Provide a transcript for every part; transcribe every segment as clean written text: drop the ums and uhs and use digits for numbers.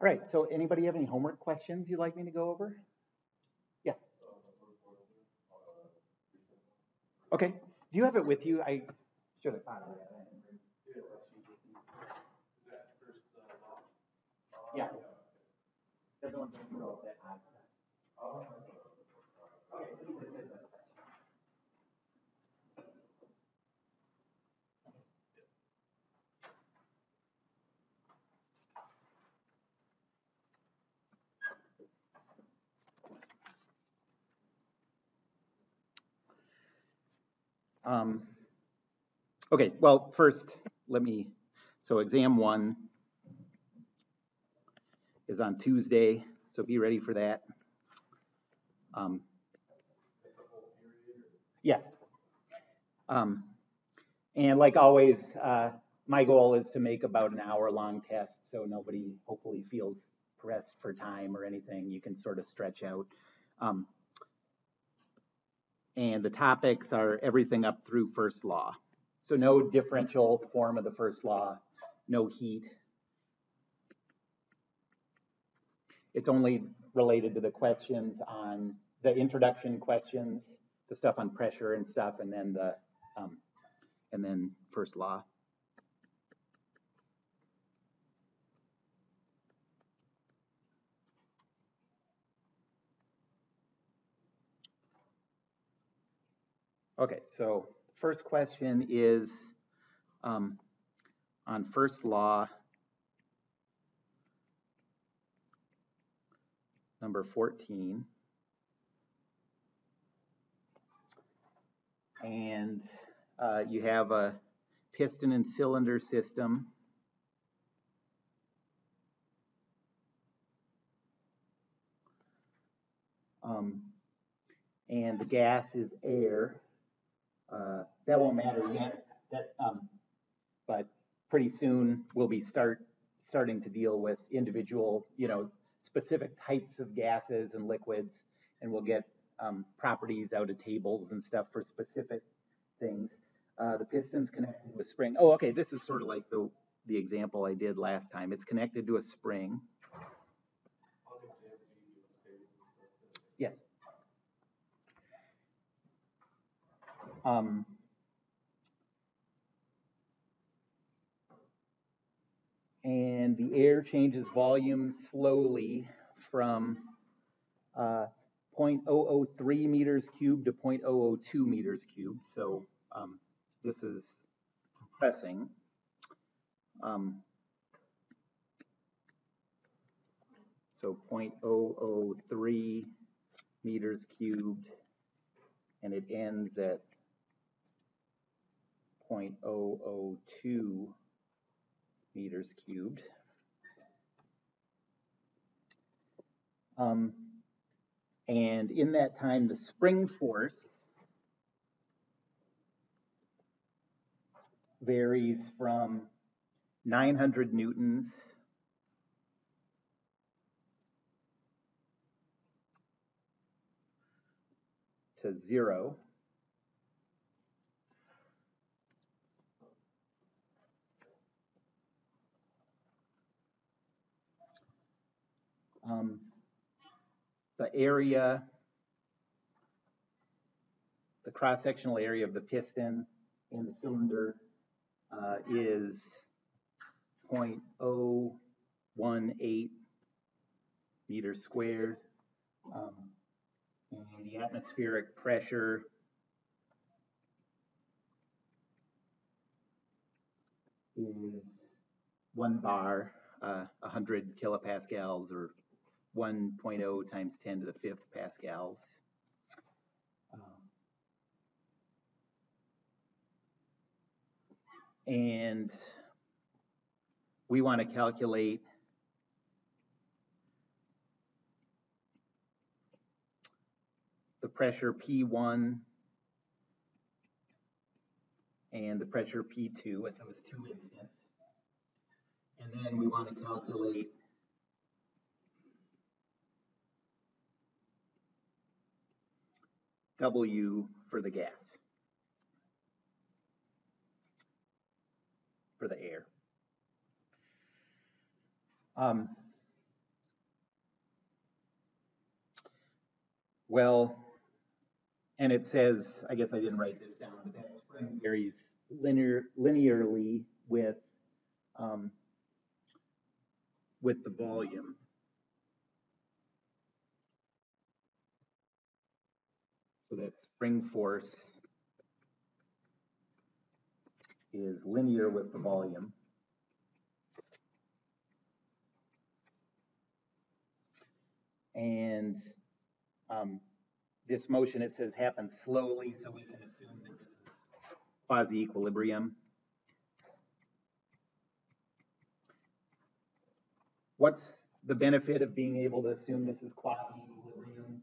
All right, so anybody have any homework questions you'd like me to go over? Yeah. Okay. Do you have it with you? I should have thought of that. Yeah. Everyone can throw that on. Okay, well, first, so exam 1 is on Tuesday, so be ready for that. Yes. And like always, my goal is to make about an hour-long test, so nobody hopefully feels pressed for time or anything. You can sort of stretch out. And the topics are everything up through first law. So no differential form of the first law, no heat. It's only related to the questions on the introduction questions, the stuff on pressure and stuff, and then first law. Okay, so first question is on first law, number 14. And you have a piston and cylinder system. And the gas is air. That won't matter yet, but pretty soon we'll be starting to deal with individual, specific types of gases and liquids, and we'll get properties out of tables and stuff for specific things. The piston's connected to a spring. Oh, okay, this is sort of like the example I did last time. It's connected to a spring. Yes. And the air changes volume slowly from 0.003 meters cubed to 0.002 meters cubed. So this is compressing. So 0.003 meters cubed, and it ends at 0.002 meters cubed. And in that time, the spring force varies from 900 newtons to 0. The area, the cross-sectional area of the piston and the cylinder is 0.018 meters squared. And the atmospheric pressure is 1 bar, 100 kilopascals, or 1.0 times 10 to the 5th pascals. And we want to calculate the pressure P1 and the pressure P2 at those two instants. And then we want to calculate W for the gas, for the air. Well, and it says, I guess I didn't write this down, but that spring varies linearly um, with the volume. So that spring force is linear with the volume. And this motion, it says, happens slowly, so we can assume that this is quasi-equilibrium. What's the benefit of being able to assume this is quasi-equilibrium?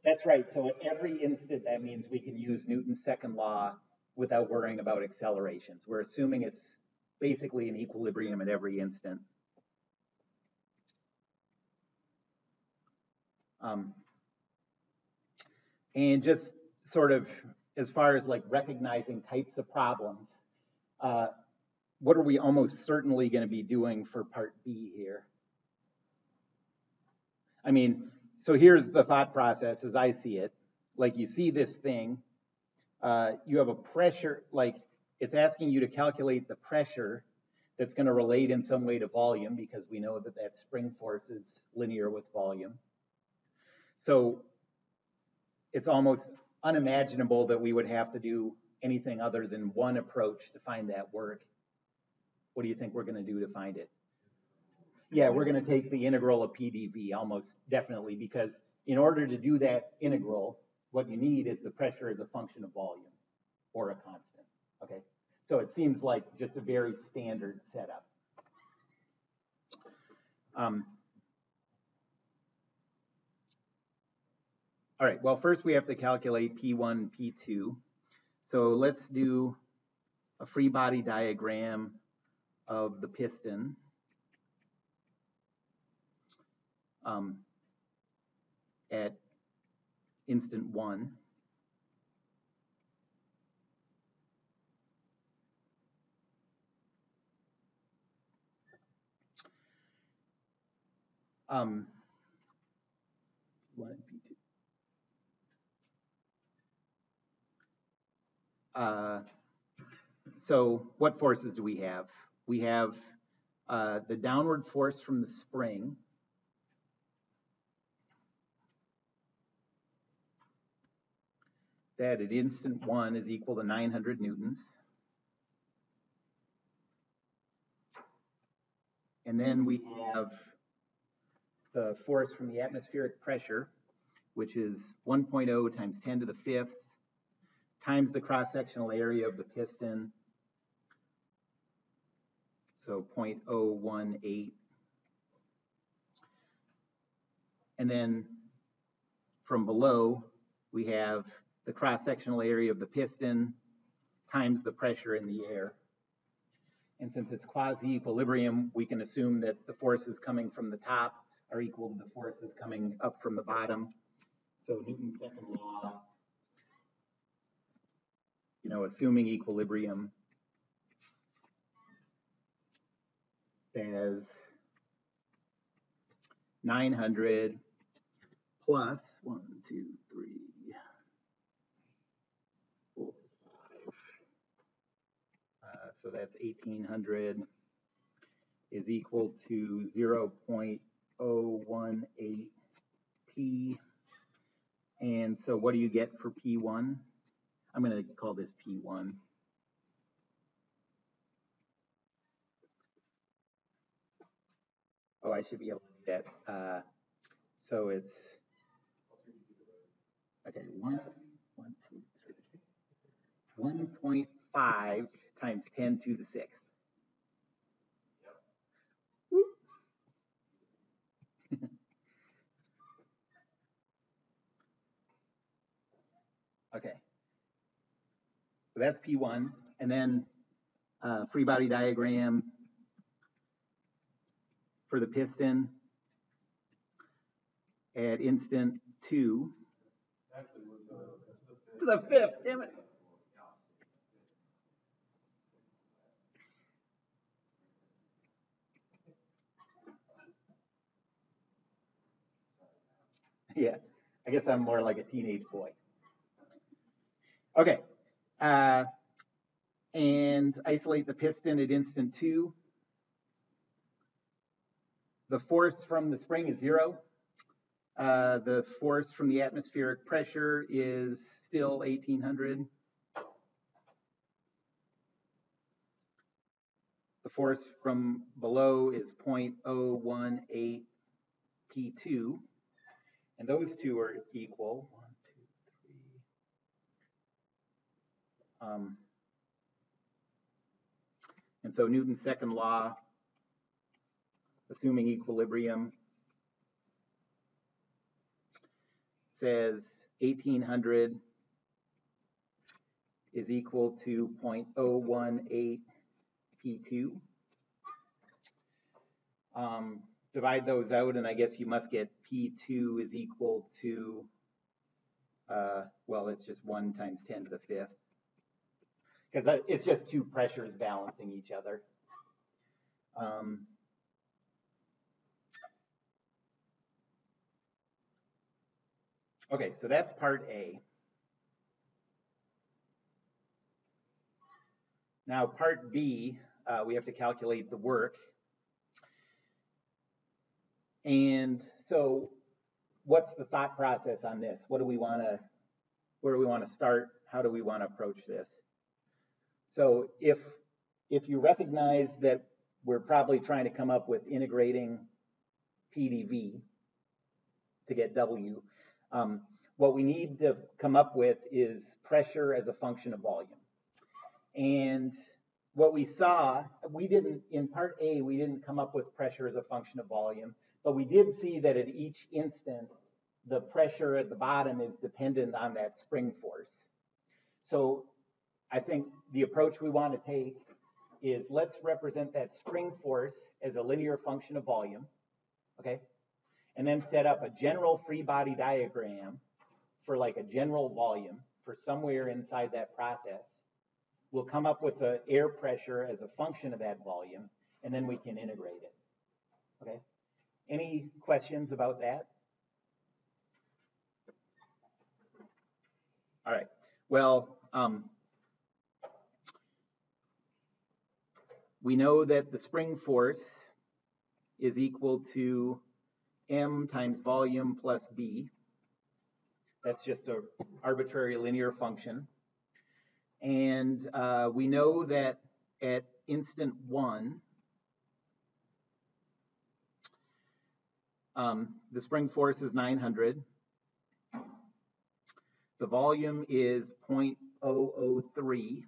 That's right. So at every instant, that means we can use Newton's second law without worrying about accelerations. We're assuming it's basically an equilibrium at every instant. And just sort of as far as like recognizing types of problems, what are we almost certainly going to be doing for part B here? I mean, so here's the thought process as I see it. Like you see this thing, you have a pressure, like it's asking you to calculate the pressure that's going to relate in some way to volume, because we know that that spring force is linear with volume. So it's almost unimaginable that we would have to do anything other than one approach to find that work. What do you think we're going to do to find it? Yeah, we're going to take the integral of PDV almost definitely, because in order to do that integral, what you need is the pressure as a function of volume or a constant. Okay, so it seems like just a very standard setup. All right, well, first we have to calculate P1, P2. So let's do a free body diagram of the piston. At instant 1. So what forces do we have? We have the downward force from the spring. That at instant 1 is equal to 900 newtons. And then we have the force from the atmospheric pressure, which is 1.0 times 10 to the 5th times the cross-sectional area of the piston, so 0.018. And then from below, we have the cross-sectional area of the piston times the pressure in the air. And since it's quasi-equilibrium, we can assume that the forces coming from the top are equal to the forces coming up from the bottom. So Newton's second law, assuming equilibrium, says 900 plus 1, 2, 3, 4, 5. So that's 1800 is equal to 0.018 P. And so what do you get for P1? I'm going to call this P1. Oh, I should be able to do that. So it's, okay, 1.5 times 10 to the 6th. Okay. So that's P1. And then free body diagram for the piston at instant 2. To the 5th, damn it. Yeah, I guess I'm more like a teenage boy. Okay, and isolate the piston at instant 2. The force from the spring is 0. The force from the atmospheric pressure is still 1800. The force from below is 0.018 P2, and those two are equal. 1, 2, 3. And so Newton's second law, assuming equilibrium, says 1800 is equal to 0.018 P2. Divide those out, and I guess you must get P2 is equal to, well, it's just 1 times 10 to the 5th. Because it's just two pressures balancing each other. Okay, so that's part A. Now, part B, we have to calculate the work. And so what's the thought process on this? Where do we want to start? How do we want to approach this? So if you recognize that we're probably trying to come up with integrating PdV to get W, what we need to come up with is pressure as a function of volume. And what we saw, in part A, we didn't come up with pressure as a function of volume, but we did see that at each instant, the pressure at the bottom is dependent on that spring force. So I think the approach we want to take is let's represent that spring force as a linear function of volume, okay? And then set up a general free body diagram for like a general volume for somewhere inside that process. We'll come up with the air pressure as a function of that volume, and then we can integrate it, okay? Any questions about that? All right, well, we know that the spring force is equal to m times volume plus b. That's just an arbitrary linear function. And we know that at instant 1, the spring force is 900. The volume is 0.003.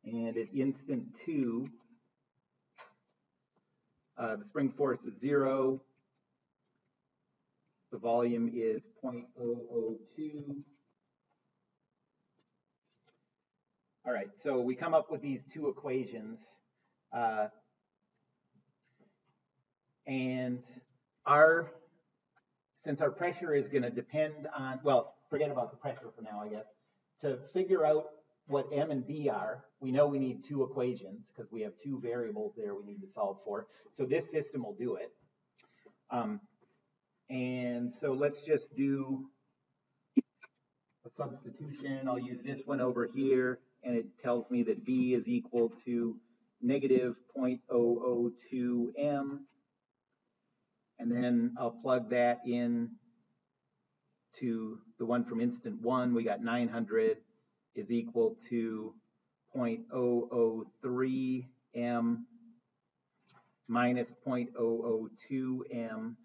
And at instant 2, the spring force is 0. The volume is 0.002. All right, so we come up with these two equations. And since our pressure is going to depend on, well, forget about the pressure for now, I guess. To figure out what m and b are, we know we need two equations because we have two variables there we need to solve for. So this system will do it. And so let's just do a substitution. I'll use this one over here, and it tells me that b is equal to negative 0.002 m. And then I'll plug that in to the one from instant 1. We got 900 is equal to 0.003 m minus 0.002 m.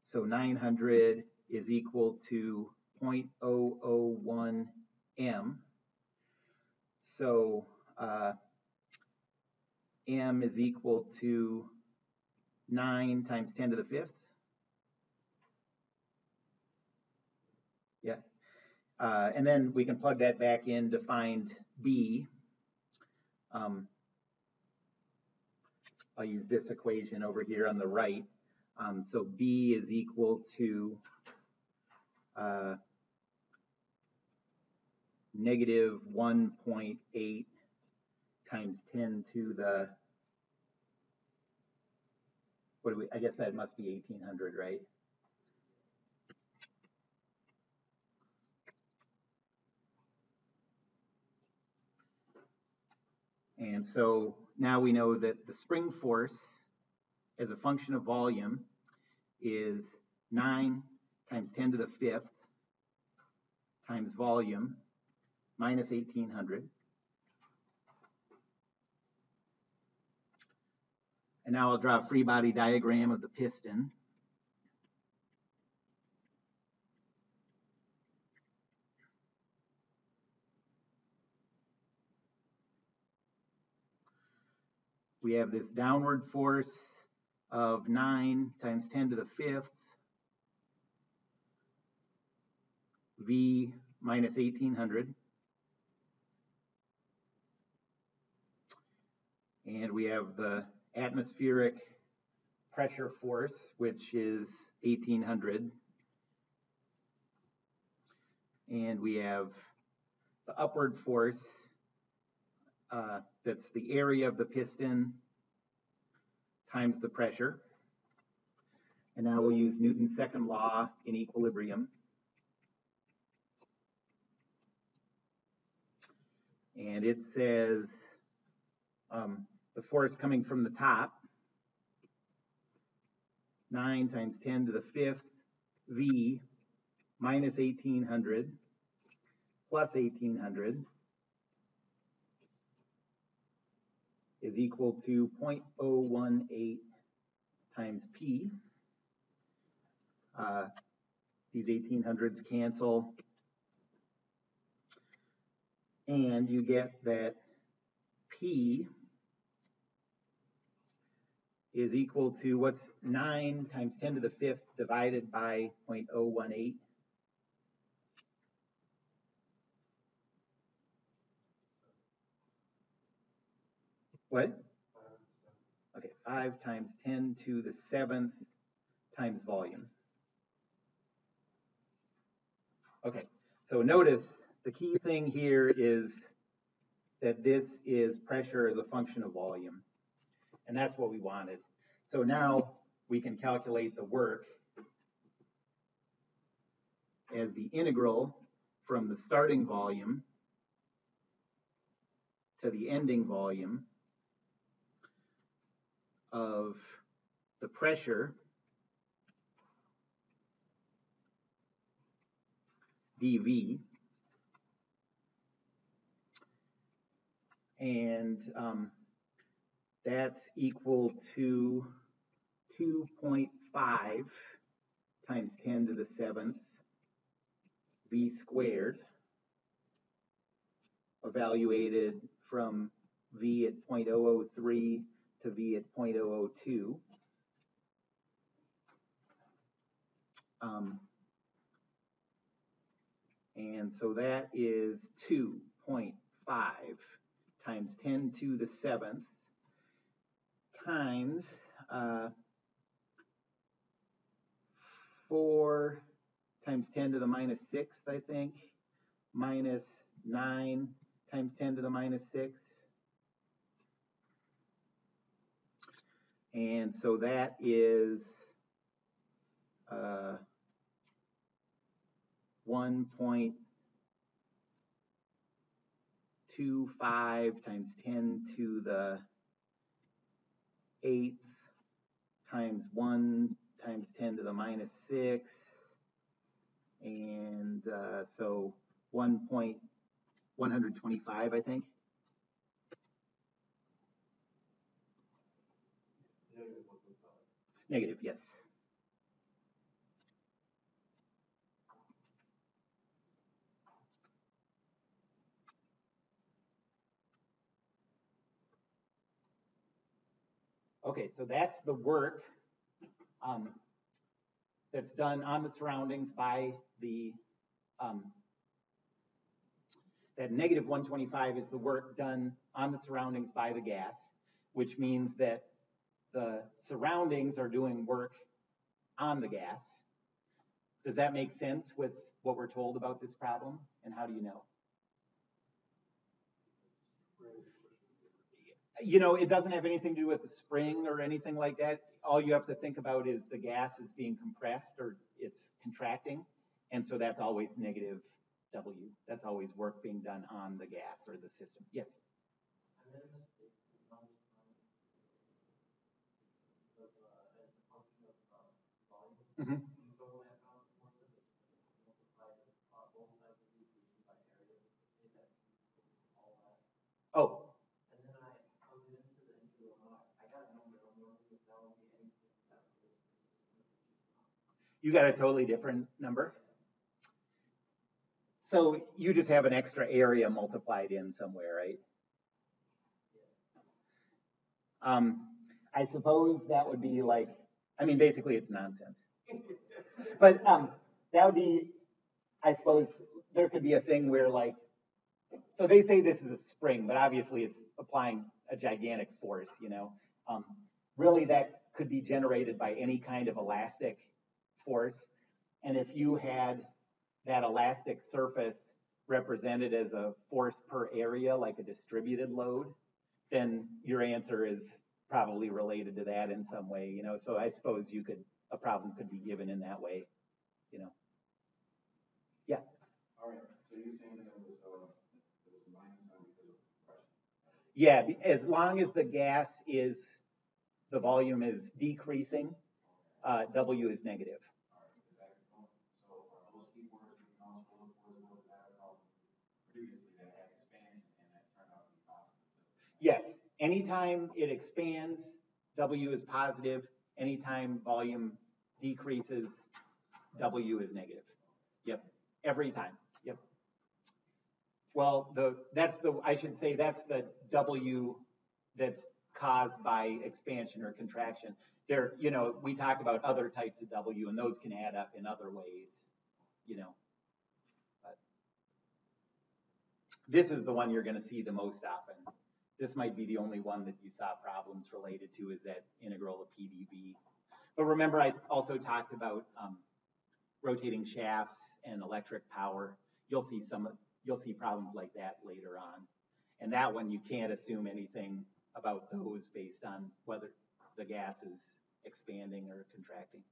So 900 is equal to 0.001 m. So m is equal to 9 times 10 to the 5th. Yeah. And then we can plug that back in to find b. I'll use this equation over here on the right. So b is equal to negative 1.8 times 10 to the what do we, I guess that must be 1800, right? And so now we know that the spring force as a function of volume is 9 times 10 to the 5th times volume minus 1800. And now I'll draw a free body diagram of the piston. We have this downward force of 9 times 10 to the 5th V minus 1800. And we have the atmospheric pressure force, which is 1800. And we have the upward force, that's the area of the piston times the pressure. And now we'll use Newton's second law in equilibrium. And it says the force coming from the top, 9 times 10 to the 5th V minus 1800 plus 1800 is equal to 0.018 times P. These 1800s cancel, and you get that P is equal to, what's 9 times 10 to the 5th divided by 0.018? What? Okay, 5 times 10 to the 7th times volume. Okay, so notice the key thing here is that this is pressure as a function of volume. And that's what we wanted. So now we can calculate the work as the integral from the starting volume to the ending volume of the pressure dV, and that's equal to 2.5 times 10 to the 7th V squared, evaluated from V at 0.003 to V at 0.002. And so that is 2.5 times 10 to the 7th times 4 times 10 to the minus 6th, I think, minus 9 times 10 to the minus 6. And so that is 1.25 times 10 to the 8th times 1 times 10 to the minus 6. And so 1.125, I think. Negative, yes. Okay, so that's the work that's done on the surroundings by the, that negative 125 is the work done on the surroundings by the gas, which means that the surroundings are doing work on the gas. Does that make sense with what we're told about this problem? And how do you know? You know, it doesn't have anything to do with the spring or anything like that. All you have to think about is the gas is being compressed or it's contracting. And so that's always negative W. That's always work being done on the gas or the system. Yes? Mm-hmm. Oh, you got a totally different number? So you just have an extra area multiplied in somewhere, right? Um, I suppose that would be like, I mean, basically it's nonsense. But that would be, I suppose, there could be a thing where like, so they say this is a spring, but obviously it's applying a gigantic force, you know. Um, really, that could be generated by any kind of elastic force. And if you had that elastic surface represented as a force per area, like a distributed load, then your answer is probably related to that in some way, you know. So I suppose you could, a problem could be given in that way, you know. Yeah. All right. So you're saying that it was a minus sign because of pressure. Yeah, as long as the gas is, the volume is decreasing, W is negative. All right. Exactly. So are those key words we can also look for as well as that problem previously that had expansion and that turned out to be positive? Yes, anytime it expands, W is positive. Anytime volume decreases, W is negative. Yep, every time. Yep. Well, I should say that's the W that's caused by expansion or contraction. There, you know, we talked about other types of W, and those can add up in other ways, you know. But this is the one you're going to see the most often. This might be the only one that you saw problems related to, is that integral of PDV. But remember, I also talked about rotating shafts and electric power. You'll see problems like that later on. And that one, you can't assume anything about those based on whether the gas is expanding or contracting.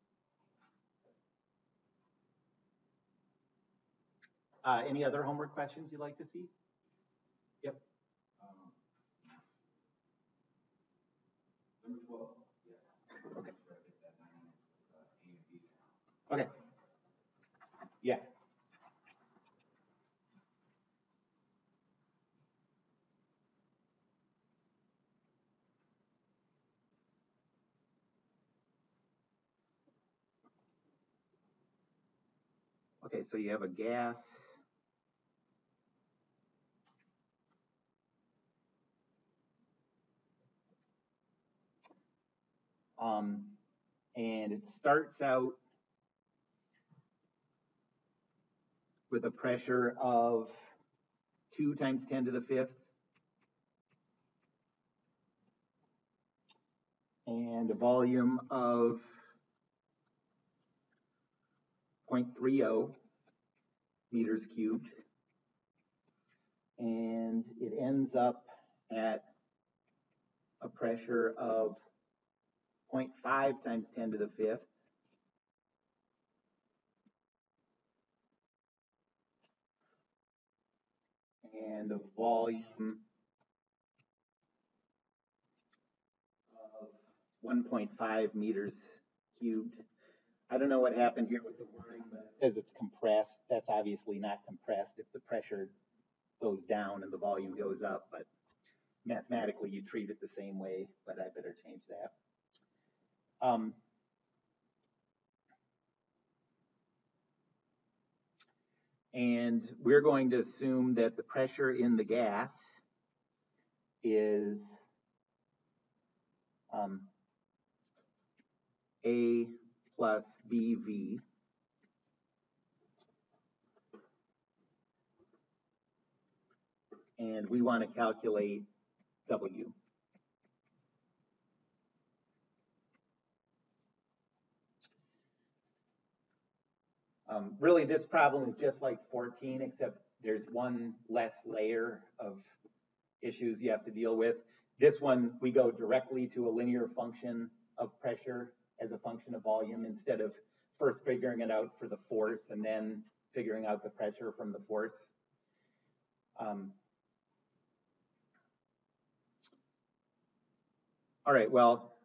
Any other homework questions you'd like to see? Yep. Number 12. Yes. Okay. Okay. Yeah. Okay, so you have a gas. And it starts out with a pressure of 2 times 10 to the 5th. And a volume of 0.30 meters cubed. And it ends up at a pressure of 0.5 times 10 to the 5th. And a volume of 1.5 meters cubed. I don't know what happened here with the wording, but it says it's compressed. That's obviously not compressed if the pressure goes down and the volume goes up, but mathematically you treat it the same way, but I better change that. And we're going to assume that the pressure in the gas is A plus BV. And we want to calculate W. Really, this problem is just like 14, except there's one less layer of issues you have to deal with. This one, we go directly to a linear function of pressure as a function of volume instead of first figuring it out for the force and then figuring out the pressure from the force. All right, well,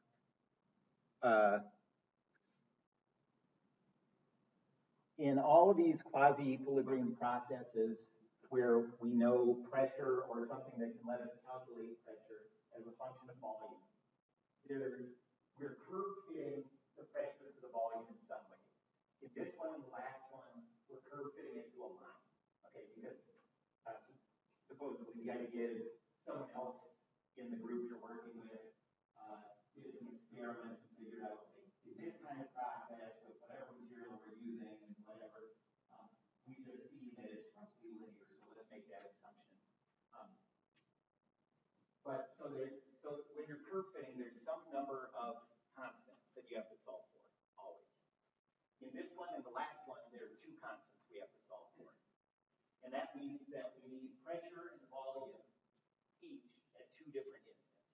in all of these quasi-equilibrium processes where we know pressure or something that can let us calculate pressure as a function of volume, we're curve fitting the pressure to the volume in some way. In this one and the last one, we're curve fitting it to a line. Okay, because supposedly the idea is someone else in the group you're working with did some experiments and figured out, okay, in this kind of process with whatever material we're using and whatever, we just see that it's roughly linear, so let's make that assumption. But so when you're curve fitting, there's some number of constants that you have to solve for, always. In this one and the last one, there are two constants we have to solve for. And that means that we need pressure and volume each at two different instants.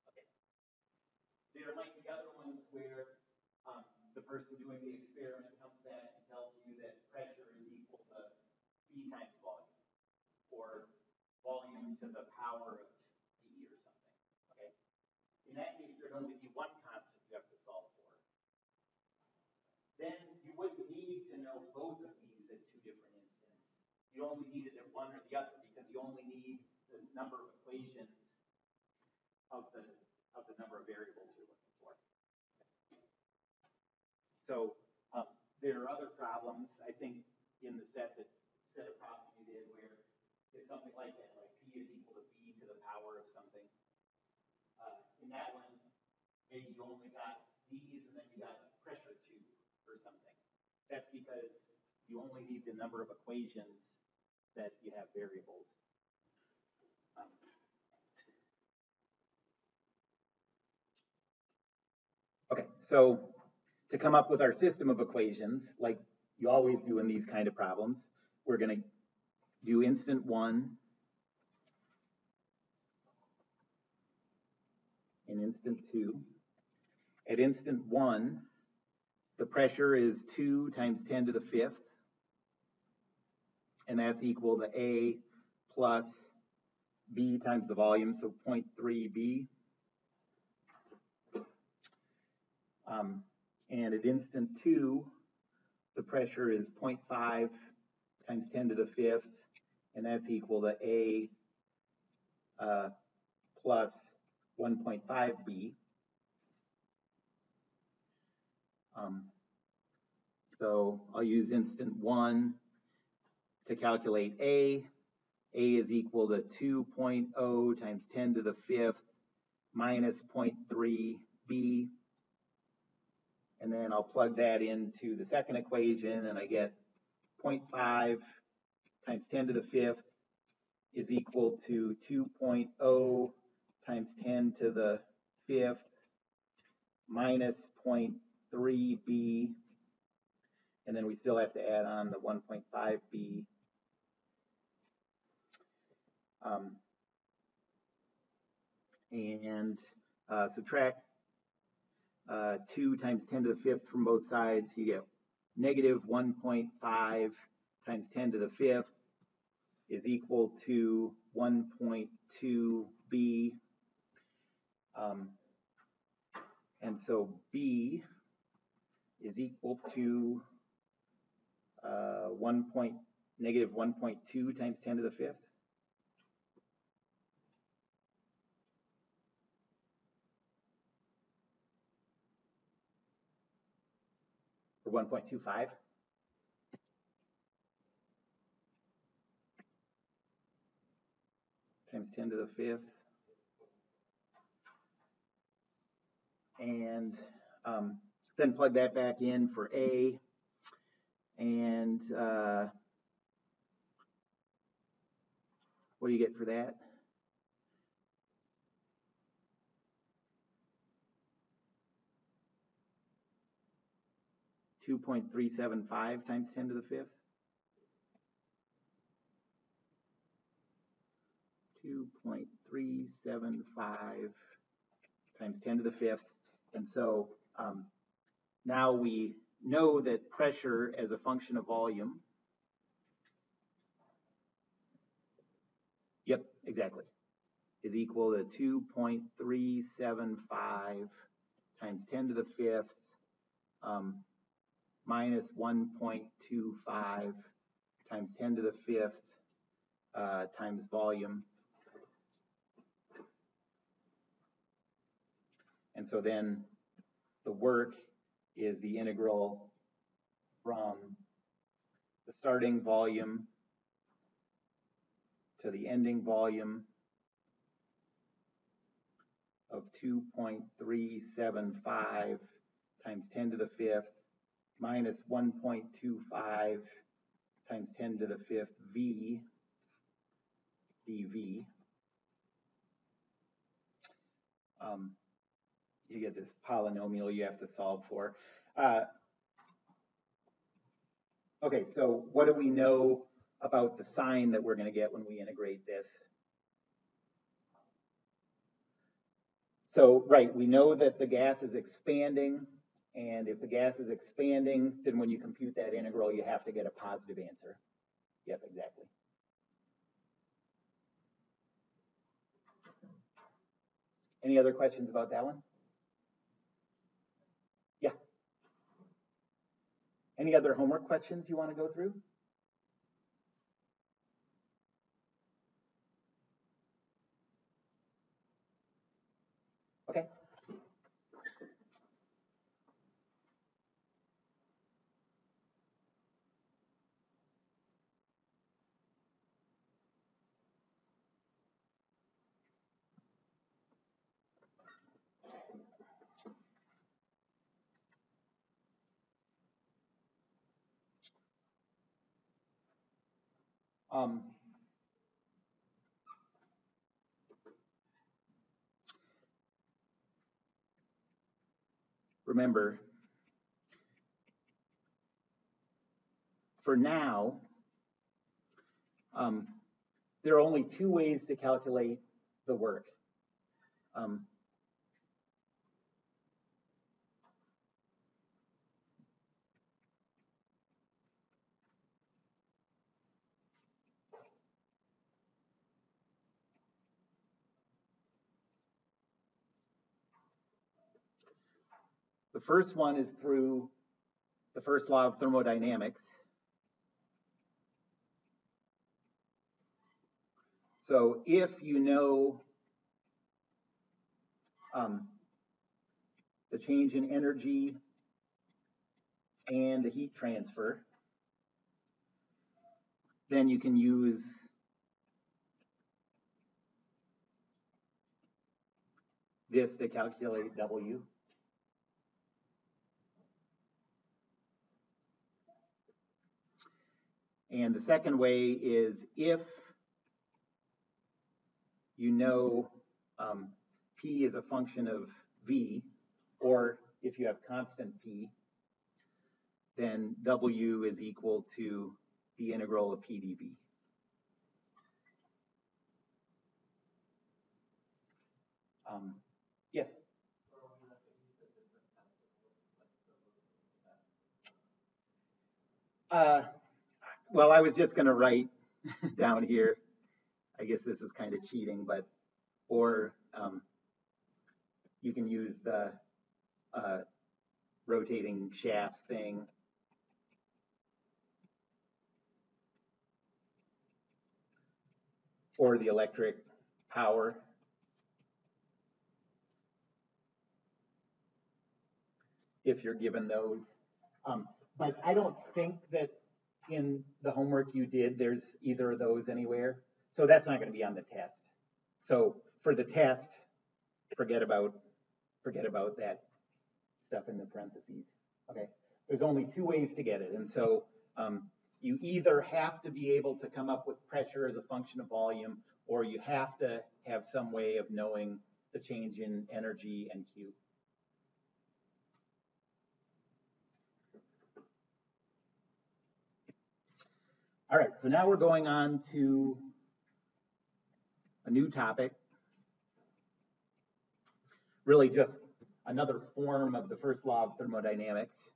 Okay. There might be other ones where the person doing the experiment comes back and tells you that pressure is equal to B times volume, or volume to the power of D or something. Okay. In that case, there'd only be one constant you have to solve for. Then you wouldn't need to know both of these at two different instants. You only need it at one or the other because you only need the number of equations of the number of variables you're looking for. So there are other problems, I think, in the set of problems you did where it's something like that, like P is equal to B to the power of something. In that one, maybe you only got these and then you got pressure 2 or something. That's because you only need the number of equations that you have variables. Okay, so to come up with our system of equations, like you always do in these kind of problems, we're going to do instant 1 and instant 2. At instant 1, the pressure is 2 times 10 to the 5th, and that's equal to A plus B times the volume, so 0.3 B. And at instant 2, the pressure is 0.5 times 10 to the 5th, and that's equal to A plus 1.5 B. So I'll use instant 1 to calculate A. A is equal to 2.0 times 10 to the 5th minus 0.3 B. And then I'll plug that into the second equation, and I get 0.5 times 10 to the 5th is equal to 2.0 times 10 to the 5th minus 0.3 B. And then we still have to add on the 1.5 B. And subtract 2 times 10 to the 5th from both sides, you get negative 1.5 times 10 to the 5th is equal to 1.2 B. And so B is equal to negative 1.2 times 10 to the 5th. Or 1.25. Times 10 to the 5th. And then plug that back in for A. And what do you get for that? $2.375 times 10 to the 5th. 2.375 times 10 to the fifth. And so now we know that pressure as a function of volume. Yep, exactly. Is equal to 2.375 times 10 to the fifth minus 1.25 times 10 to the fifth times volume. And so then the work is the integral from the starting volume to the ending volume of 2.375 times 10 to the fifth minus 1.25 times 10 to the fifth v dv. You get this polynomial you have to solve for. Okay, so what do we know about the sign that we're going to get when we integrate this? So, right, we know that the gas is expanding, and if the gas is expanding, then when you compute that integral, you have to get a positive answer. Yep, exactly. Any other questions about that one? Yeah. Any other homework questions you want to go through? Okay. Remember, for now, there are only two ways to calculate the work. The first one is through the first law of thermodynamics. So if you know the change in energy and the heat transfer, then you can use this to calculate W. And the second way is if you know P is a function of V, or if you have constant P, then W is equal to the integral of P dV. Yes? Well, I was just going to write down here. I guess this is kind of cheating, but, or you can use the rotating shafts thing. Or the electric power. If you're given those. But I don't think that in the homework you did, there's either of those anywhere. So that's not going to be on the test. So for the test, forget about that stuff in the parentheses. Okay, there's only two ways to get it. And so you either have to be able to come up with pressure as a function of volume, or you have to have some way of knowing the change in energy and Q. All right, so now we're going on to a new topic, really just another form of the first law of thermodynamics.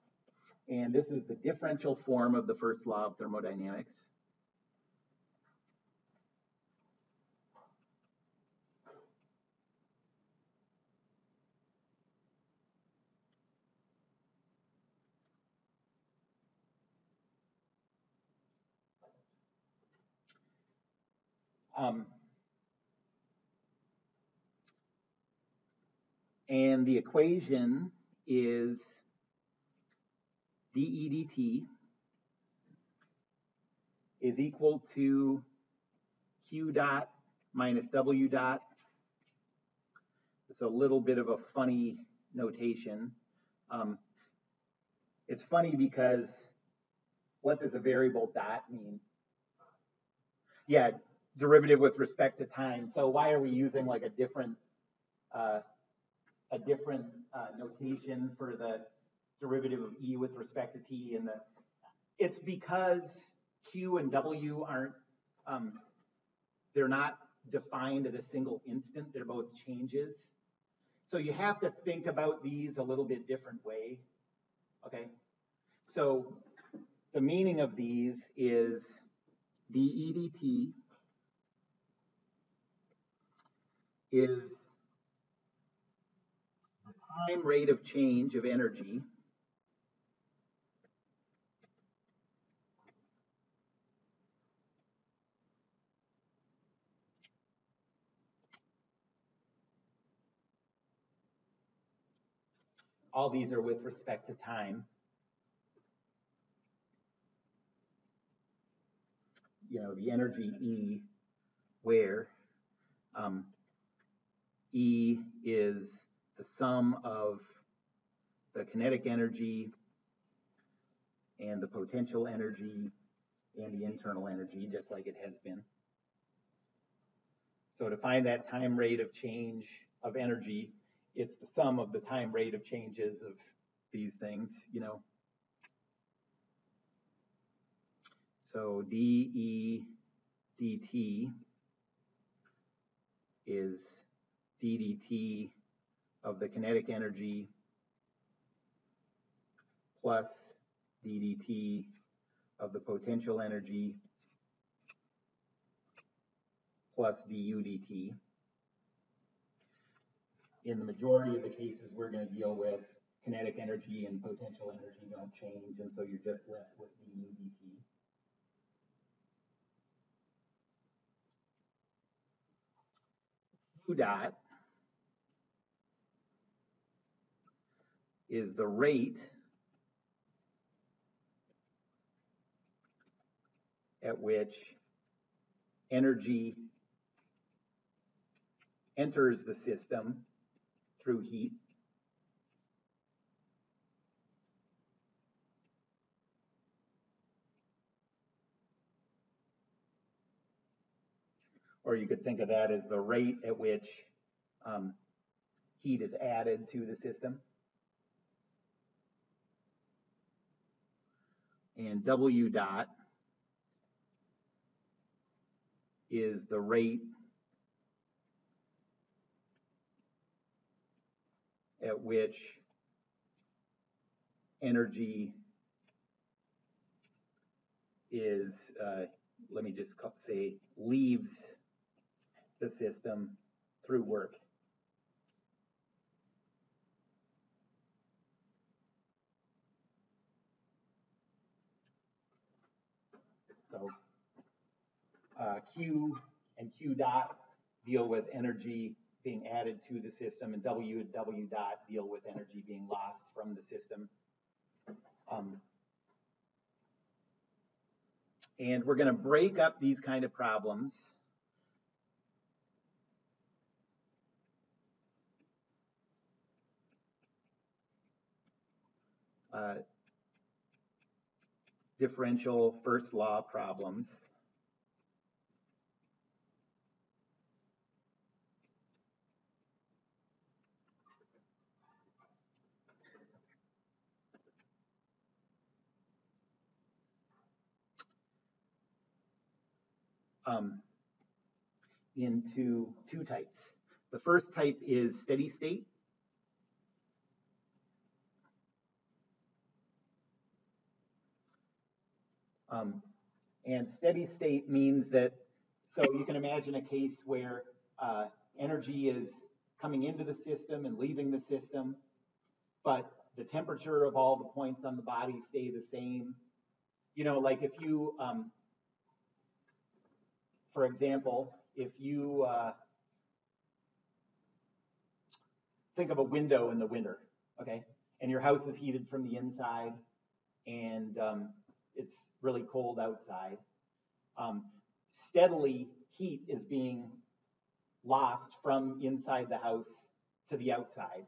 And this is the differential form of the first law of thermodynamics. And the equation is dE dt is equal to Q dot minus W dot. It's a little bit of a funny notation. It's funny because what does a variable dot mean? Yeah, derivative with respect to time. So why are we using like a different notation for the derivative of E with respect to T? And it's because Q and W aren't, they're not defined at a single instant. They're both changes. So you have to think about these a little bit different way. Okay. So the meaning of these is dE dt is the time rate of change of energy all these are with respect to time. You know, the energy E, where E is the sum of the kinetic energy and the potential energy and the internal energy, just like it has been. So to find that time rate of change of energy, it's the sum of the time rate of changes of these things, you know. So dE dt is ddt of the kinetic energy plus ddt of the potential energy plus du dt. In the majority of the cases we're going to deal with, kinetic energy and potential energy don't change, and so you're just left with du dt. Q dot is the rate at which energy enters the system through heat. Or you could think of that as the rate at which heat is added to the system. And W dot is the rate at which energy is, let me just say, leaves the system through work. So Q and Q dot deal with energy being added to the system, and W and W dot deal with energy being lost from the system. And we're going to break up these kind of problems differential first law problems. into two types. The first type is steady state. And steady state means that, so you can imagine a case where energy is coming into the system and leaving the system, but the temperature of all the points on the body stay the same. You know, like if you, for example, if you think of a window in the winter, okay, and your house is heated from the inside, and it's really cold outside, steadily heat is being lost from inside the house to the outside.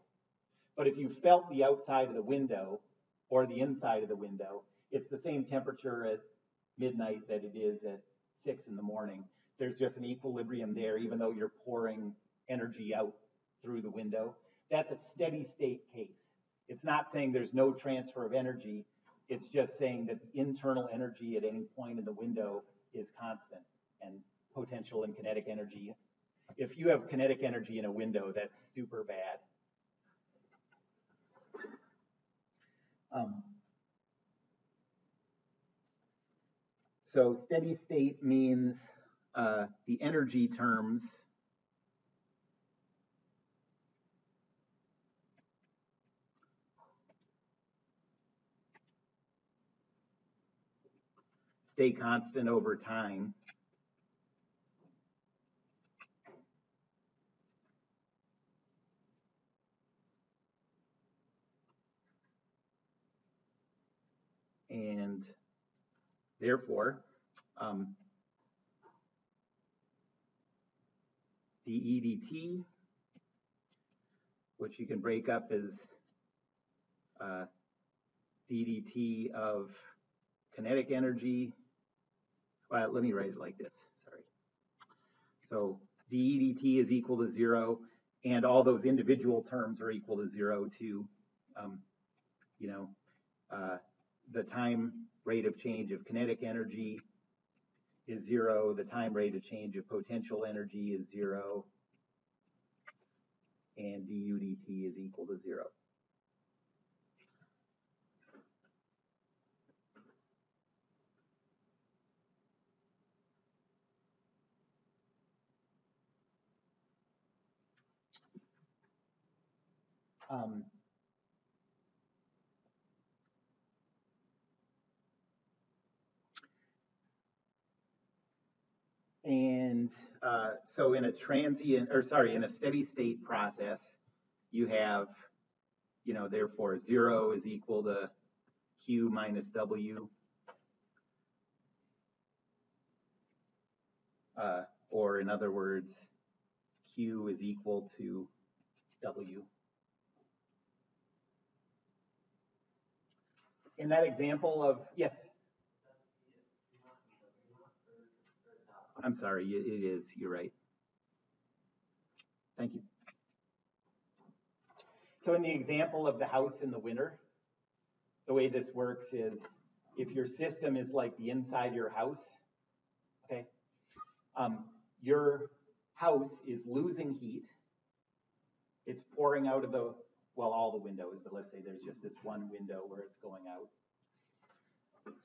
But if you felt the outside of the window or the inside of the window, it's the same temperature at midnight that it is at 6 in the morning. There's just an equilibrium there, even though you're pouring energy out through the window. That's a steady state case. It's not saying there's no transfer of energy. It's just saying that the internal energy at any point in the window is constant, and potential and kinetic energy. If you have kinetic energy in a window, that's super bad. So steady state means the energy terms stay constant over time. And therefore, dE dt, which you can break up as d dt of kinetic energy. Well, let me write it like this, sorry. So dE dt is equal to 0, and all those individual terms are equal to 0 too. You know, the time rate of change of kinetic energy is 0, the time rate of change of potential energy is 0, and du dt is equal to 0. And so in a in a steady state process, you have, you know, therefore 0 is equal to Q minus W, or in other words, Q is equal to W. In that example of, yes? I'm sorry, it is, you're right. Thank you. So in the example of the house in the winter, the way this works is if your system is like the inside of your house, okay, your house is losing heat. It's pouring out of the, well, all the windows, but let's say there's just this one window where it's going out.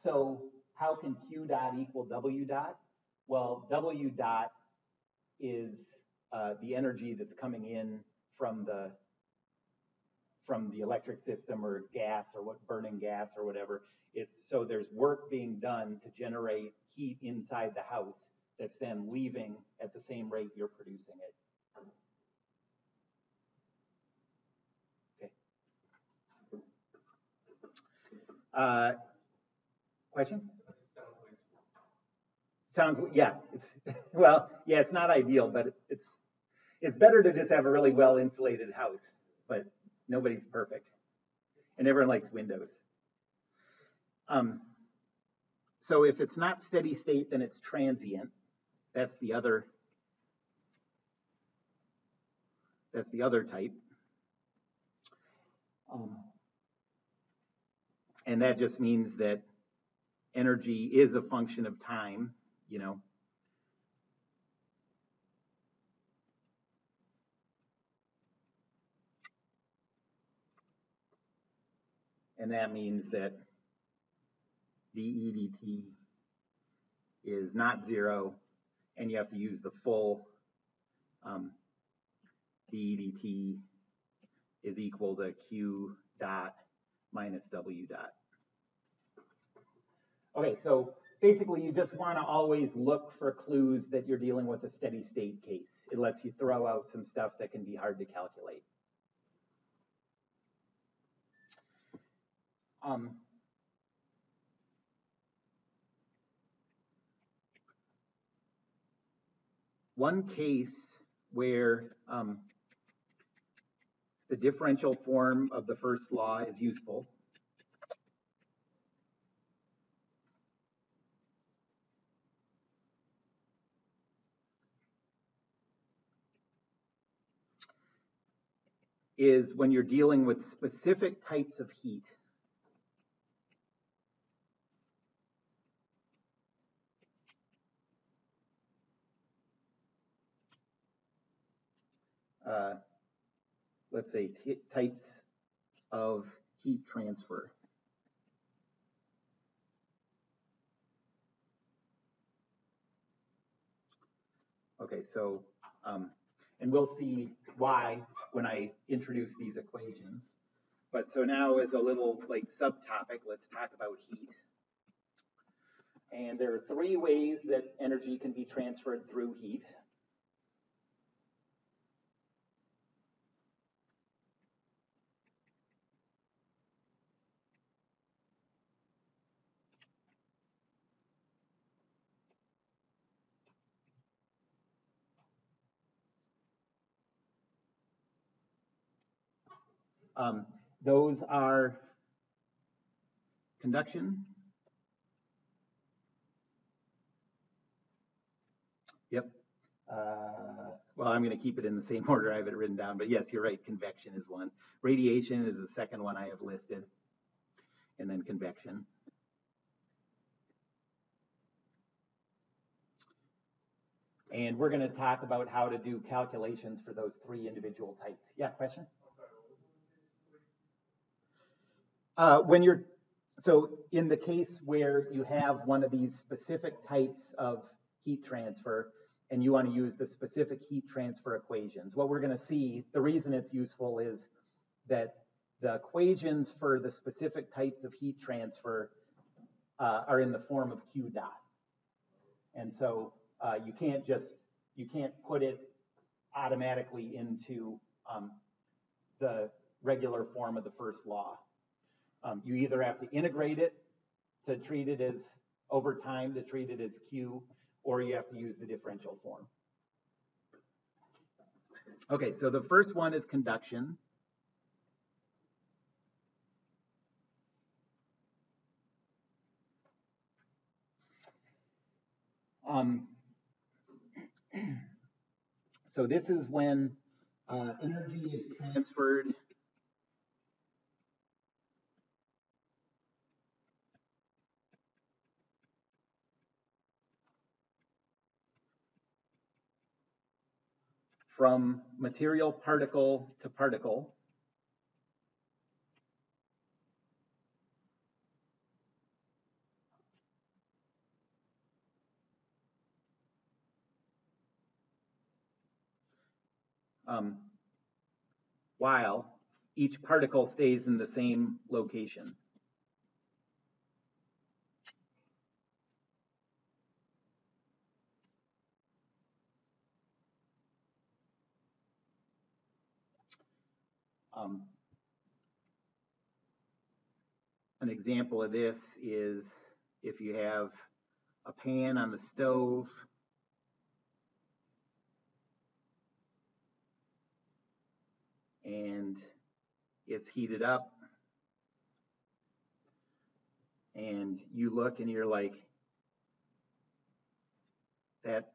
So how can Q dot equal W dot? Well, W dot is the energy that's coming in from the electric system or gas or what, burning gas or whatever. It's so there's work being done to generate heat inside the house that's then leaving at the same rate you're producing it. Okay. Question? Sounds, yeah, it's, well, yeah, it's not ideal, but it's better to just have a really well insulated house, but nobody's perfect. And everyone likes windows. So if it's not steady state, then it's transient. That's the other type. And that just means that energy is a function of time, you know. And that means that dE dt is not 0, and you have to use the full dE dt is equal to Q dot minus W dot. Okay, so basically you just want to always look for clues that you're dealing with a steady state case. It lets you throw out some stuff that can be hard to calculate. One case where the differential form of the first law is useful is when you're dealing with specific types of heat. Let's say types of heat transfer. Okay, so, and we'll see why when I introduce these equations. But so now as a little like subtopic, let's talk about heat. And there are 3 ways that energy can be transferred through heat. Those are conduction. Yep. Well, I'm going to keep it in the same order I have it written down, but yes, you're right. Convection is one. Radiation is the second one I have listed, and then convection. And we're going to talk about how to do calculations for those 3 individual types. Yeah, question? So in the case where you have one of these specific types of heat transfer and you want to use the specific heat transfer equations, what we're going to see, the reason it's useful is that the equations for the specific types of heat transfer are in the form of Q dot. And so you can't put it automatically into the regular form of the first law. You either have to integrate it to treat it as, over time, to treat it as Q, or you have to use the differential form. Okay, so the first one is conduction. So this is when energy is transferred from material particle to particle. While each particle stays in the same location. An example of this is if you have a pan on the stove and it's heated up and you look and you're like, that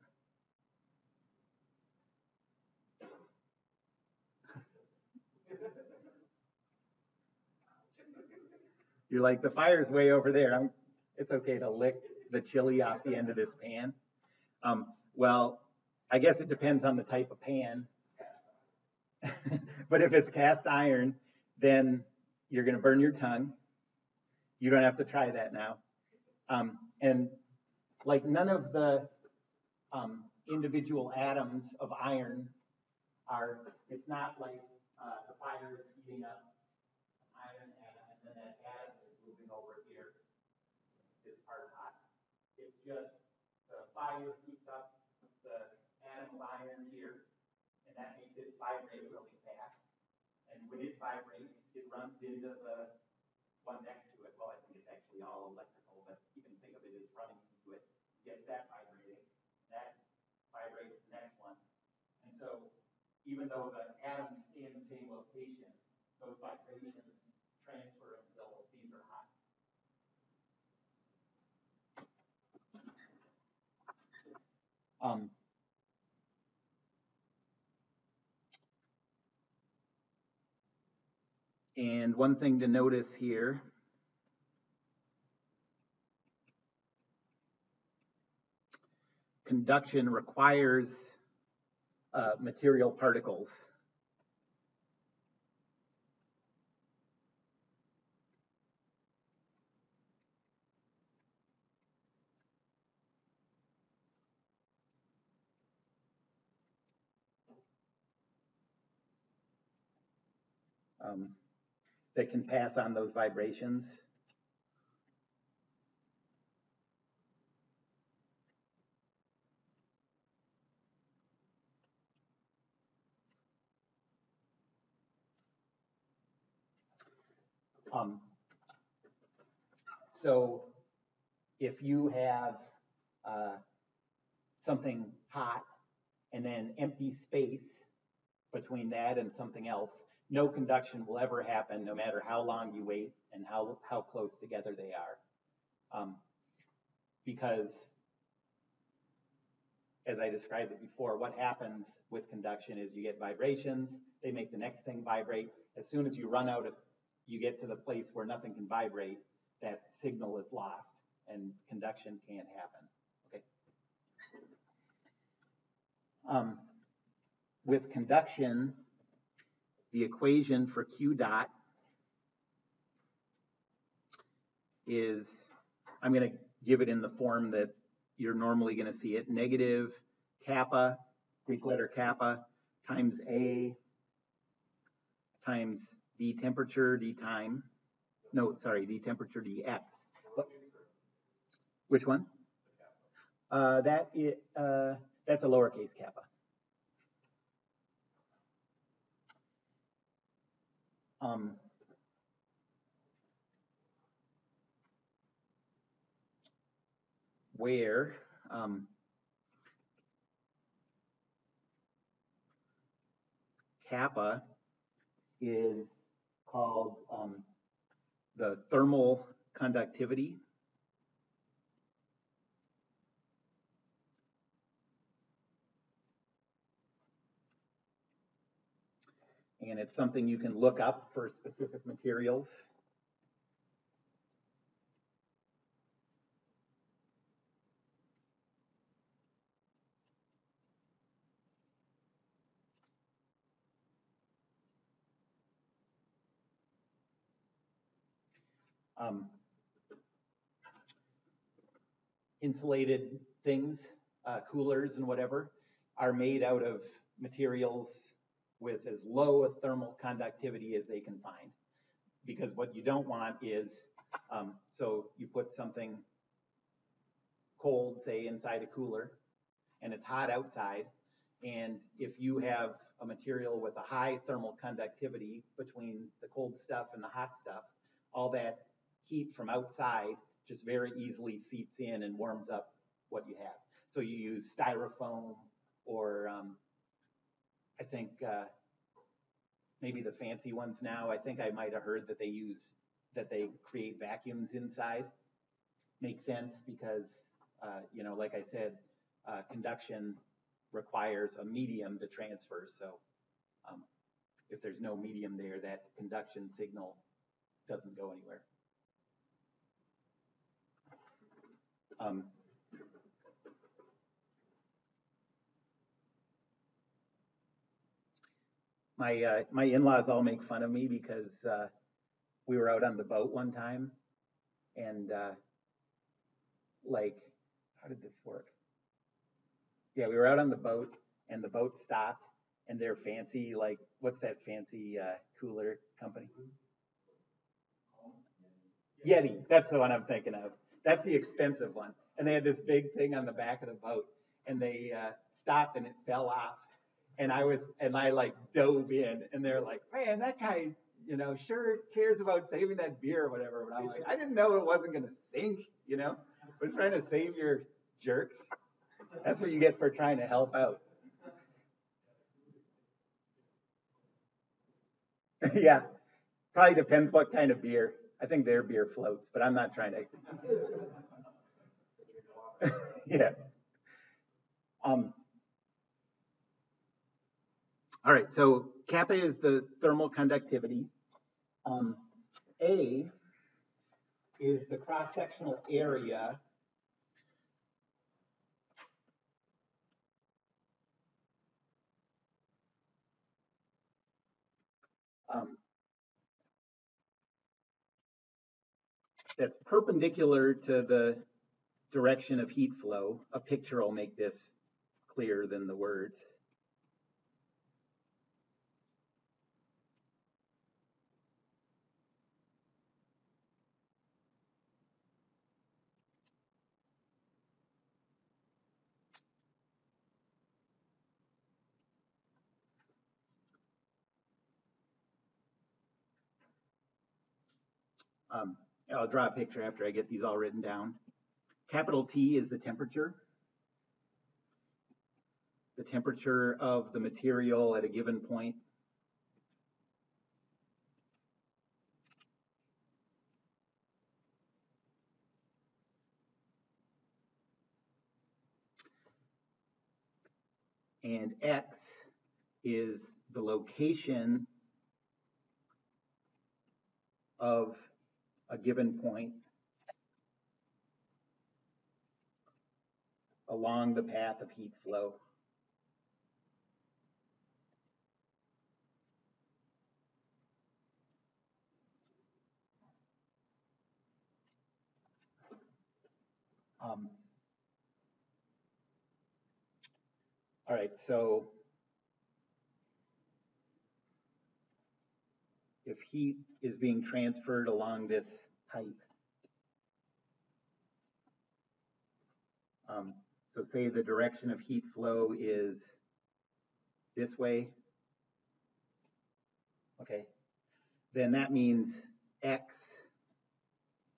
you're like, the fire's way over there. It's okay to lick the chili off the end of this pan. Well, I guess it depends on the type of pan. But if it's cast iron, then you're going to burn your tongue. You don't have to try that now. And like none of the individual atoms of iron it's not like the fire is heating up an iron atom and then that atom is moving over here, this part hot. It's just the fire heats up the atom of iron here, and that makes it vibrate really fast. And when it vibrates, it runs into the one next to it. Well, I think it's actually all electrical, but you can think of it as running into it. Gets that vibrating. That vibrates the next one. And so even though the atoms stay in the same location, those vibrations transfer until these are hot. And one thing to notice here, conduction requires material particles. That can pass on those vibrations. So if you have something hot and then empty space between that and something else, no conduction will ever happen no matter how long you wait and how close together they are. Because as I described it before, what happens with conduction is you get vibrations, they make the next thing vibrate. As soon as you run out of, you get to the place where nothing can vibrate, that signal is lost and conduction can't happen, okay? With conduction, the equation for Q dot is, I'm going to give it in the form that you're normally going to see it, negative kappa, Greek letter kappa, times A times D temperature, D time. No, sorry, D temperature, dx. Which one? That's a lowercase kappa. Where kappa is called the thermal conductivity. And it's something you can look up for specific materials. Insulated things, coolers and whatever, are made out of materials with as low a thermal conductivity as they can find. Because what you don't want is, so you put something cold, say, inside a cooler, and it's hot outside, and if you have a material with a high thermal conductivity between the cold stuff and the hot stuff, all that heat from outside just very easily seeps in and warms up what you have. So you use styrofoam, or I think maybe the fancy ones now, I think I might have heard that they create vacuums inside. Makes sense because, like I said, conduction requires a medium to transfer. So if there's no medium there, that conduction signal doesn't go anywhere. My in-laws all make fun of me because we were out on the boat one time, and like, how did this work? Yeah, we were out on the boat, and the boat stopped, and their fancy, like, what's that fancy cooler company? Yeti, that's the one I'm thinking of. That's the expensive one. And they had this big thing on the back of the boat, and they stopped, and it fell off. And I like dove in, and they're like, man, that guy, sure cares about saving that beer or whatever. But I'm like, I didn't know it wasn't going to sink, I was trying to save your jerks. That's what you get for trying to help out. Yeah, probably depends what kind of beer. I think their beer floats, but I'm not trying to. Yeah. All right, so kappa is the thermal conductivity. A is the cross-sectional area that's perpendicular to the direction of heat flow. A picture will make this clearer than the words. I'll draw a picture after I get these all written down. Capital T is the temperature of the material at a given point. And X is the location of a given point along the path of heat flow. All right, so if heat is being transferred along this pipe, so say the direction of heat flow is this way, okay, then that means X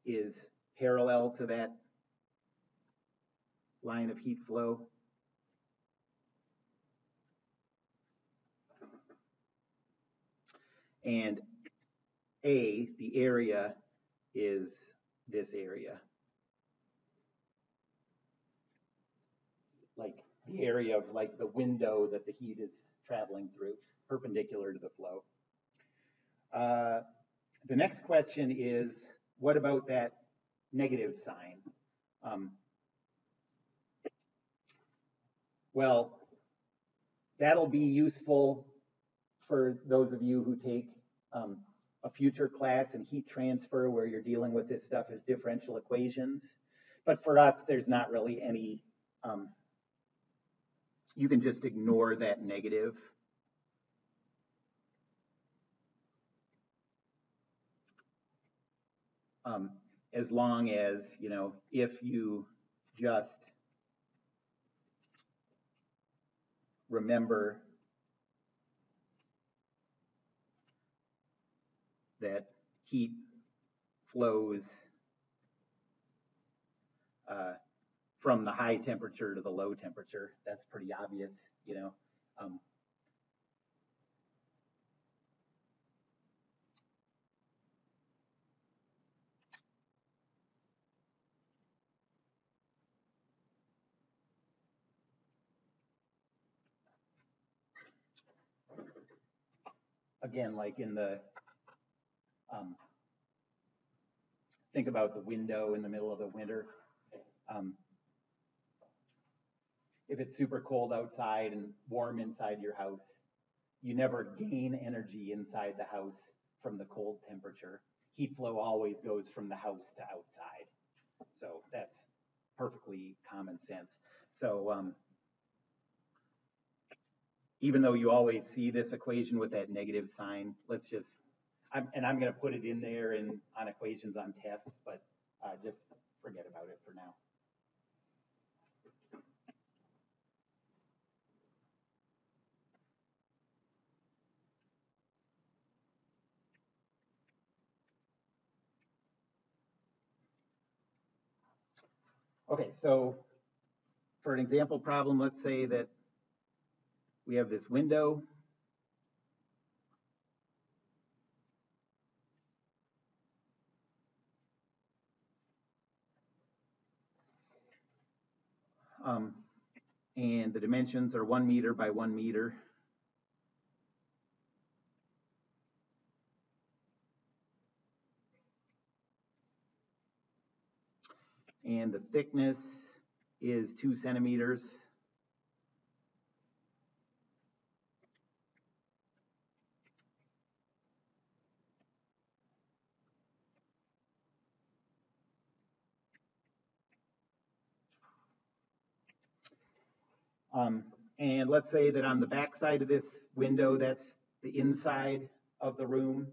is parallel to that line of heat flow. And A, the area, is this area. Like the area of like the window that the heat is traveling through, perpendicular to the flow. The next question is, what about that negative sign? Well, that'll be useful for those of you who take a future class in heat transfer where you're dealing with this stuff as differential equations. But for us, there's not really any, you can just ignore that negative. As long as, if you just remember that heat flows from the high temperature to the low temperature. That's pretty obvious, Again, like in the, think about the window in the middle of the winter. If it's super cold outside and warm inside your house, you never gain energy inside the house from the cold temperature. heat flow always goes from the house to outside. So that's perfectly common sense. So even though you always see this equation with that negative sign, let's just, I'm going to put it in there on equations on tests, but just forget about it for now. Okay, so for an example problem, let's say that we have this window. And the dimensions are 1 meter by 1 meter. And the thickness is 2 centimeters. And let's say that on the back side of this window, that's the inside of the room.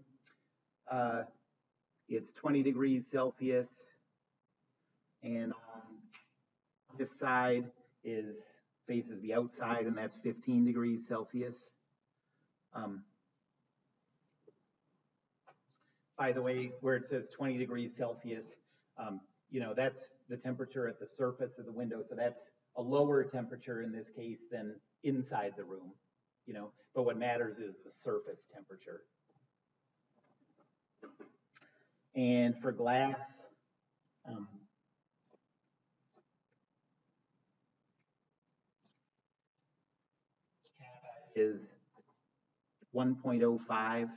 It's 20 degrees Celsius. And on this side faces the outside, and that's 15 degrees Celsius. By the way, where it says 20 degrees Celsius, you know, that's the temperature at the surface of the window. So that's a lower temperature in this case than inside the room, you know, but what matters is the surface temperature. And for glass, is 1.05.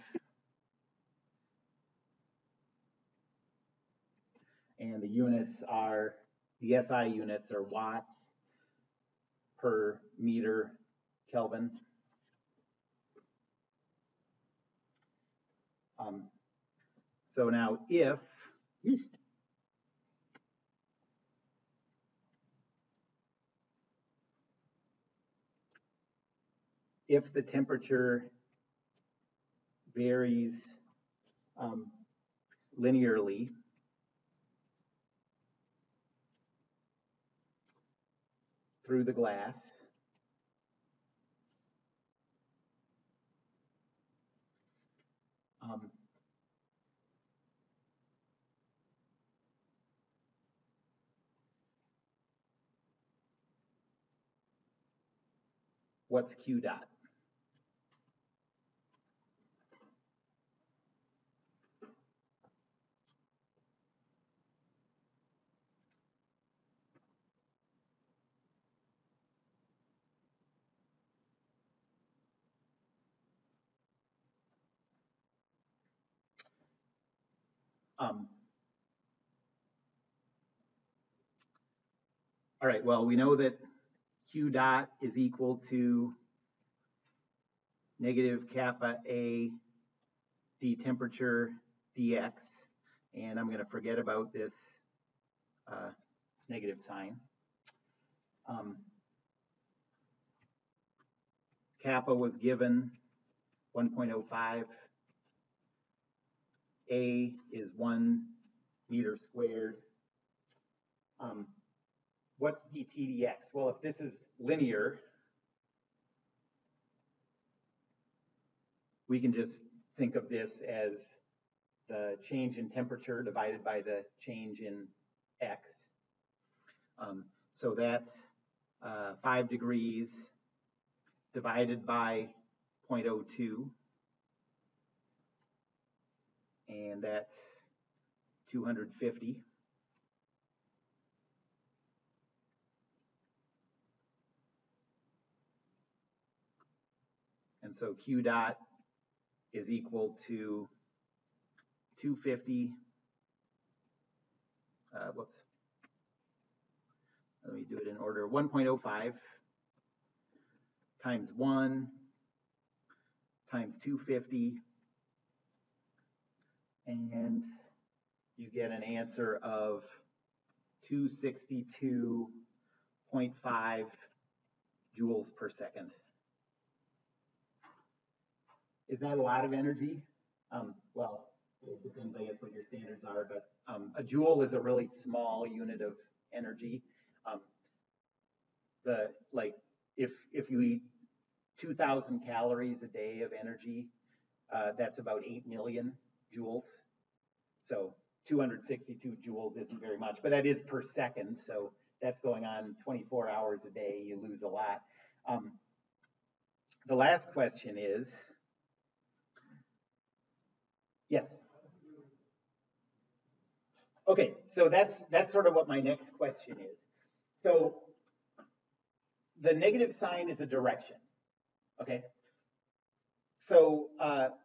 And the units are, the SI units are watts per meter Kelvin. So now if the temperature varies linearly, through the glass, what's Q dot? All right, well, we know that Q dot is equal to negative kappa A d temperature dx, and I'm going to forget about this negative sign. Kappa was given 1.05. A is 1 meter squared. What's dt dx? Well, if this is linear, we can just think of this as the change in temperature divided by the change in x. So that's 5 degrees divided by 0.02, and that's 250. And so Q dot is equal to 250, let me do it in order, 1.05 times 1 times 250 and you get an answer of 262.5 joules per second. Is that a lot of energy? Well, it depends, I guess, what your standards are, but a joule is a really small unit of energy. If you eat 2,000 calories a day of energy, that's about 8 million joules. So 262 joules isn't very much, but that is per second. So that's going on 24 hours a day. You lose a lot. The last question is, yes. Okay, so that's sort of what my next question is. So the negative sign is a direction, okay? So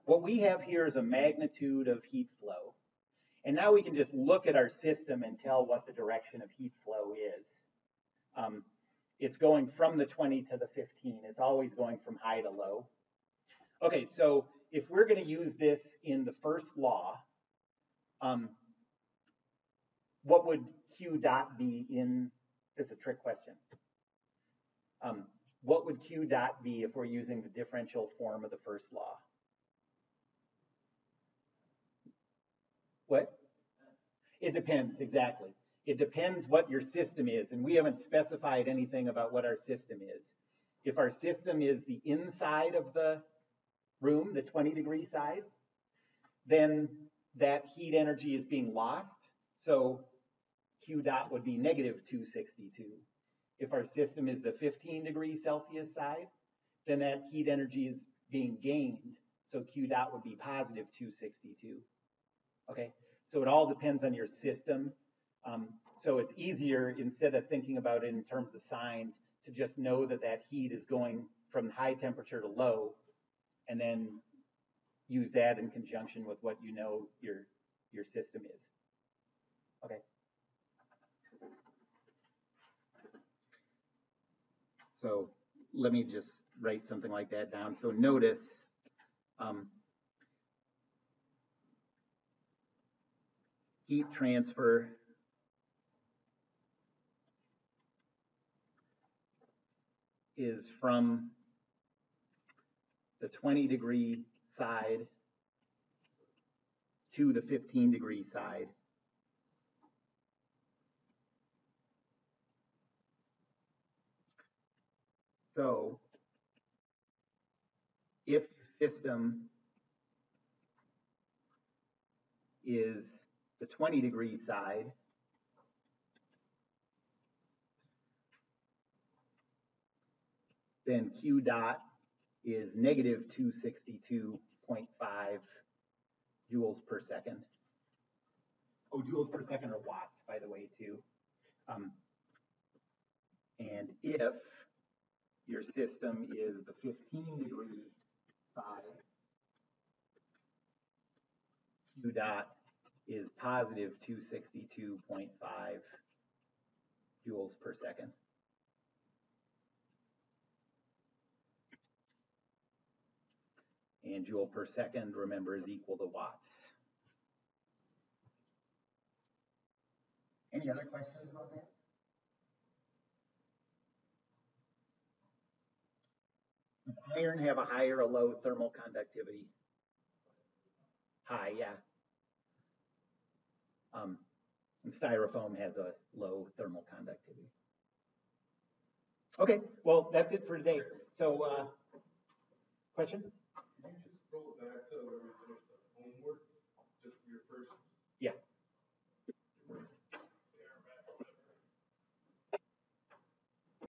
what we have here is a magnitude of heat flow. And now we can just look at our system and tell what the direction of heat flow is. It's going from the 20 to the 15. It's always going from high to low. Okay, so if we're going to use this in the first law, what would Q dot be in? This is a trick question. What would Q dot be if we're using the differential form of the first law? What? It depends, exactly. It depends what your system is, and we haven't specified anything about what our system is. If our system is the inside of the room, the 20-degree side, then that heat energy is being lost, so Q dot would be negative 262. If our system is the 15-degree Celsius side, then that heat energy is being gained, so Q dot would be positive 262. Okay, so it all depends on your system. So it's easier, instead of thinking about it in terms of signs, to just know that that heat is going from high temperature to low, and then use that in conjunction with what you know your system is. Okay. So let me just write something like that down. So notice heat transfer is from the 20-degree side to the 15-degree side. So if your system is the 20-degree side, then Q dot is negative 262.5 joules per second. Oh, joules per second are watts, by the way, too. And if your system is the 15-degree side, Q dot is positive 262.5 joules per second. And joule per second, remember, is equal to watts. Any other questions about that? Does iron have a high or a low thermal conductivity? High, yeah. And styrofoam has a low thermal conductivity. Okay, well, that's it for today. So, question? Can you just scroll back to where we finished the homework, just for your first